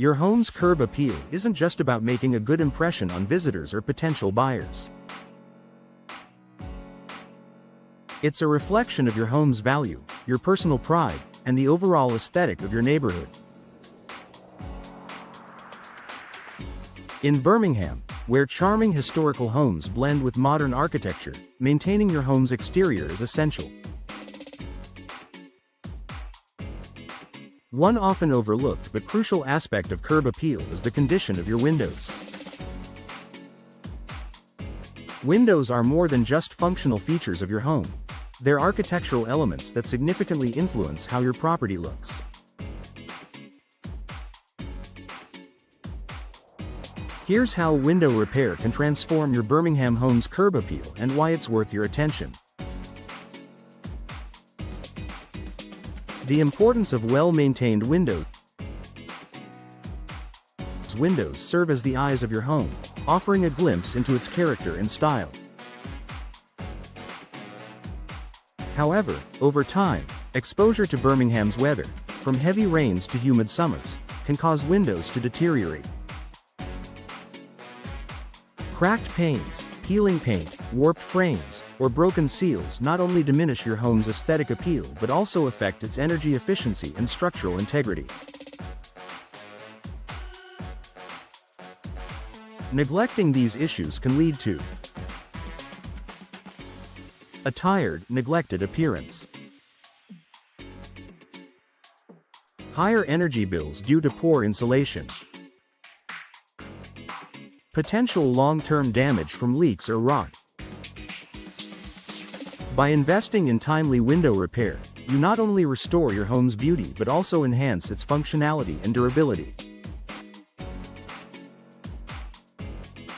Your home's curb appeal isn't just about making a good impression on visitors or potential buyers. It's a reflection of your home's value, your personal pride, and the overall aesthetic of your neighborhood. In Birmingham, where charming historical homes blend with modern architecture, maintaining your home's exterior is essential. One often overlooked but crucial aspect of curb appeal is the condition of your windows. Windows are more than just functional features of your home. They're architectural elements that significantly influence how your property looks. Here's how window repair can transform your Birmingham home's curb appeal and why it's worth your attention. The importance of well-maintained windows. Windows serve as the eyes of your home, offering a glimpse into its character and style. However, over time, exposure to Birmingham's weather, from heavy rains to humid summers, can cause windows to deteriorate. Cracked panes, peeling paint, warped frames, or broken seals not only diminish your home's aesthetic appeal but also affect its energy efficiency and structural integrity. Neglecting these issues can lead to a tired, neglected appearance. Higher energy bills due to poor insulation. Potential long-term damage from leaks or rot. By investing in timely window repair, you not only restore your home's beauty but also enhance its functionality and durability.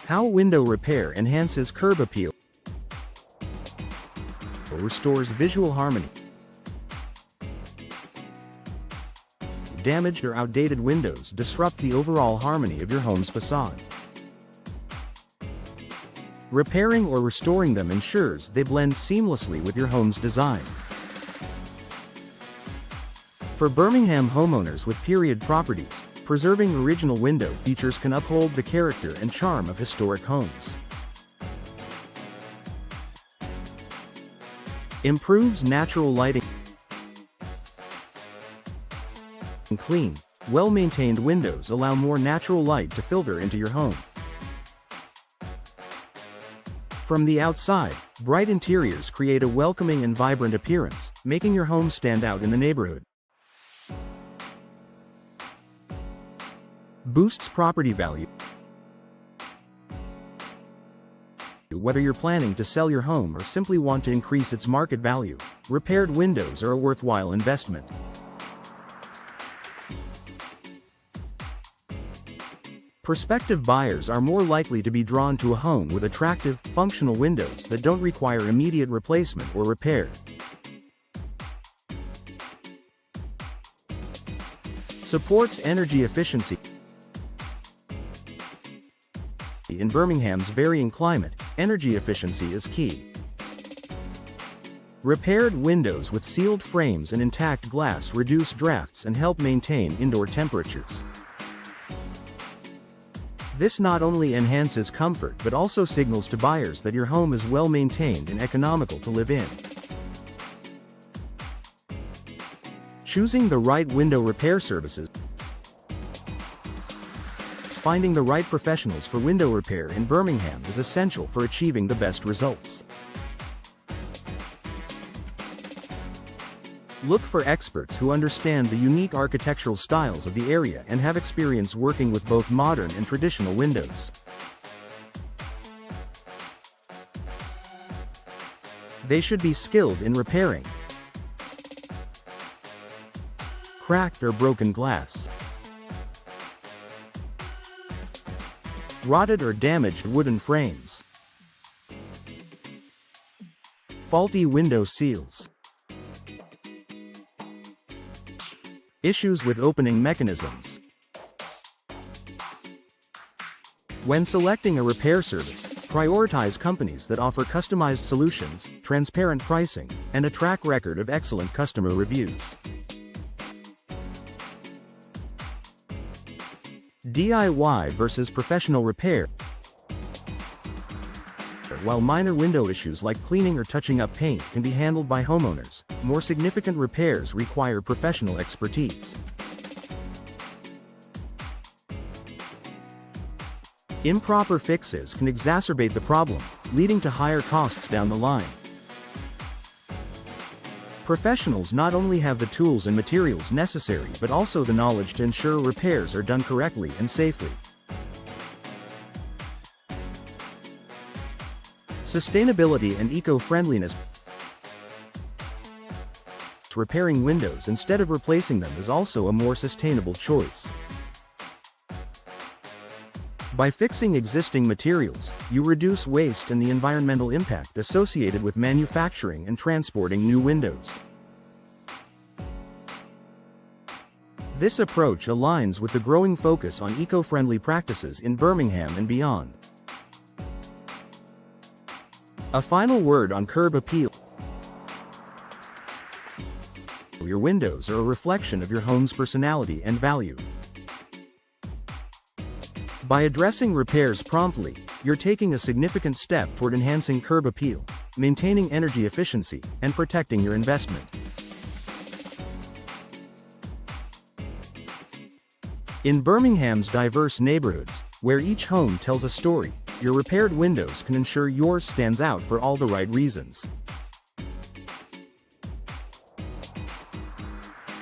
How window repair enhances curb appeal. Restores visual harmony. Damaged or outdated windows disrupt the overall harmony of your home's facade. Repairing or restoring them ensures they blend seamlessly with your home's design. For Birmingham homeowners with period properties, preserving original window features can uphold the character and charm of historic homes. Improves natural lighting. Clean, well-maintained windows allow more natural light to filter into your home. From the outside, bright interiors create a welcoming and vibrant appearance, making your home stand out in the neighborhood. Boosts property value. Whether you're planning to sell your home or simply want to increase its market value, repaired windows are a worthwhile investment. Prospective buyers are more likely to be drawn to a home with attractive, functional windows that don't require immediate replacement or repair. Supports energy efficiency. In Birmingham's varying climate, energy efficiency is key. Repaired windows with sealed frames and intact glass reduce drafts and help maintain indoor temperatures. This not only enhances comfort but also signals to buyers that your home is well maintained and economical to live in. Choosing the right window repair services. Finding the right professionals for window repair in Birmingham is essential for achieving the best results. Look for experts who understand the unique architectural styles of the area and have experience working with both modern and traditional windows. They should be skilled in repairing cracked or broken glass, rotted or damaged wooden frames, faulty window seals, issues with opening mechanisms. When selecting a repair service, prioritize companies that offer customized solutions, transparent pricing, and a track record of excellent customer reviews. DIY versus professional repair. While minor window issues like cleaning or touching up paint can be handled by homeowners, more significant repairs require professional expertise. Improper fixes can exacerbate the problem, leading to higher costs down the line. Professionals not only have the tools and materials necessary but also the knowledge to ensure repairs are done correctly and safely. Sustainability and eco-friendliness. Repairing windows instead of replacing them is also a more sustainable choice. By fixing existing materials, you reduce waste and the environmental impact associated with manufacturing and transporting new windows. This approach aligns with the growing focus on eco-friendly practices in Birmingham and beyond. A final word on curb appeal. Your windows are a reflection of your home's personality and value. By addressing repairs promptly, you're taking a significant step toward enhancing curb appeal, maintaining energy efficiency, and protecting your investment. In Birmingham's diverse neighborhoods, where each home tells a story, your repaired windows can ensure yours stands out for all the right reasons.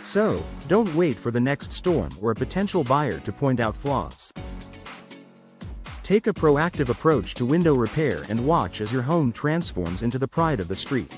So, don't wait for the next storm or a potential buyer to point out flaws. Take a proactive approach to window repair and watch as your home transforms into the pride of the street.